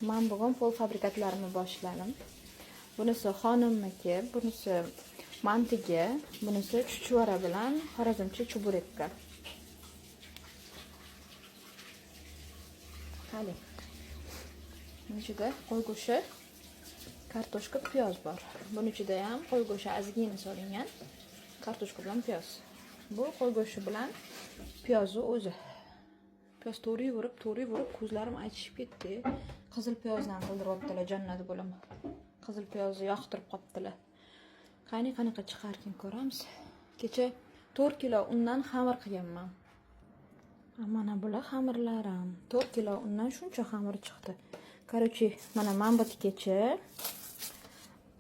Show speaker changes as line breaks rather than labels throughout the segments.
Men bugun polfabrikatlarimni boshladim. Bunisi xonimniki, bunisi mantiga, bunisi chuchvara bilan xorazmcha chuburekka. Qani. Bunun ichida qo'y go'shti, kartoshka, piyoz bor. Bunun ichida ham qo'y go'shti ozgina solingan, kartoshka bilan piyoz. Bu qo'y go'shti bilan piyozni o'zi. Piyoz to'g'rayverib ko'zlarim achishib ketdi. Qizil piyozdan qildiryaptilar jannat bo'lim. Qizil piyozni yoqtirib qoptilar. Qanaqa chiqarkin ko'ramiz. Kecha 4 kilo undan xamir qilganman. Mana bular xamirlarim. 4 kilo undan shuncha xamir chiqdi. Короче, mana manbatgacha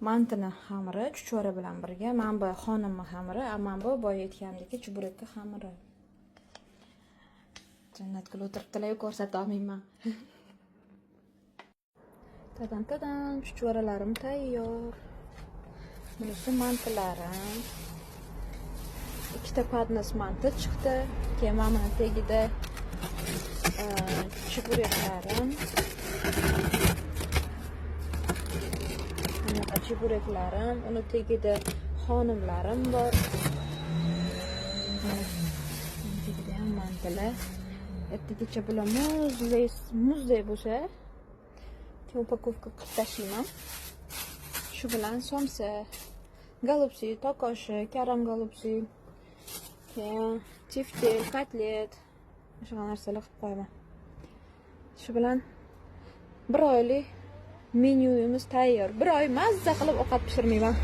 mantini xamiri chuchvara bilan birga, manba xonimning xamiri, manba boya aytgandek chuburekka xamiri. Jannat qilib o'tiribdilar, ko'rsata olmayman. Tadan, chuchvaralarim tayyor. Bunisi mantilarim. Ikkita padnos manti chiqdi. Keyin mana tagida chubureklarim. Mana chubureklarim, uni tagida xonimlarim bor. Tagida ham mantilar. Ertagacha bular muzdek bo'lsa, keyin upakovka qilib tashlayman. Shu bilan somsa, golubsi, tokoshi, karam golubsi, keyin tiftel, kotlet, o'sha narsalar qilib qo'yaman. Shu bilan bir oylik menyuyimiz tayyor. Bir oy mazza qilib ovqat pishirmayman.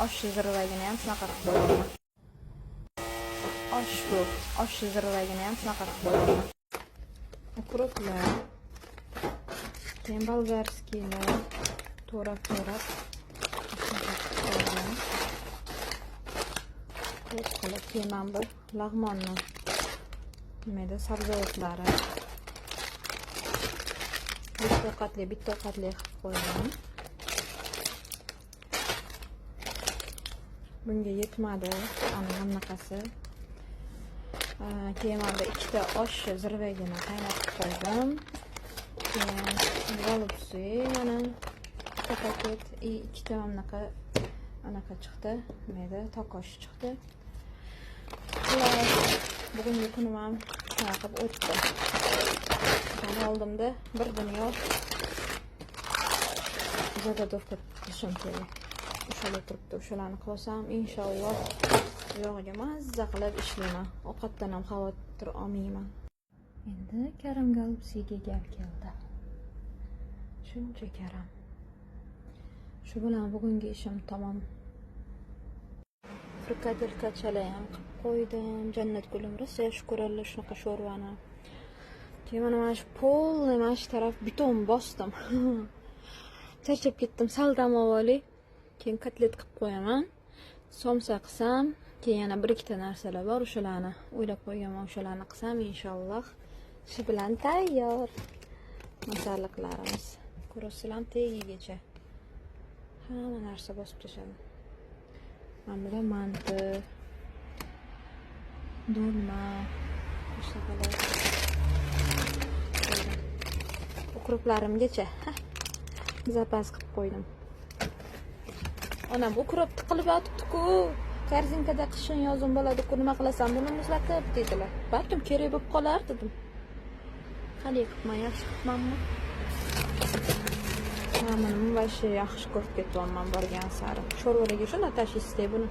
Osh zirvagini ham shunaqa qilib qo'yaman. Osh zirvagini ham shunaqa qilib qo'yaman. Ukruplar, keyin bolgarskiylar, to'rab. Keyin mana bu lag'monni nimada sabzavotlari. Bitta ovqatli qilib qo'ydim. Bunga yetmadi, ana hamaqasi. Keyin mana ikkita osh zirvagini qaynatib qo'ydim. Keyin golubsi, yana ikkita paket, ikkita anaqa chiqdi. Nimada tokosh chiqdi. Bugungi kunim ham shunaqa qilib o'tdi. Oldimda bir dunyo zagadovka qilishim kerak. O'shalar turibdi, o'shalarni qilsam, inshaalloh yog'iga mazza qilib ishlayman. Ovqatdan ham xavotir olmayman. Endi karam golubsiga gap keldi. Shuncha karam. Shu bilan bugungi ishim tamom. Frikadelkachalar ham qilib qo'ydim. Jannat gulim, rosa shukrallah shunaqa sho'rvani. Keyin mana shu mana shu taraf beton bosdim. Charchab ketdim, sal dam olay. Keyin kotlet qilib qo'yaman. Somsa qilsam, keyin yana bir ikkita narsalar bor, o'shalarni o'ylab qo'yganman, o'shalarni qilsam inshaalloh. Shu bilan tayyor masalliqlarimiz. Ko'rasizlar tagigacha. Hamma narsa bosib tashladim. Mana manti, dolma, o'shalar. Ukroplarimgacha zapas qilib qo'ydim. Ona bu ukrop tiqilib yotibdi-ku. Korzinkada qishin yozin bo'ladi-ku, nima qilasan buni muzlatib dedilar. Balkim kerak bo'lib qolar dedim. Qanday qilman, yaxshi qilmanmi? Mana men vashi yaxshi ko'rib ketyapman borgan sari. Sho'rvalarga shunday tashishdi buni.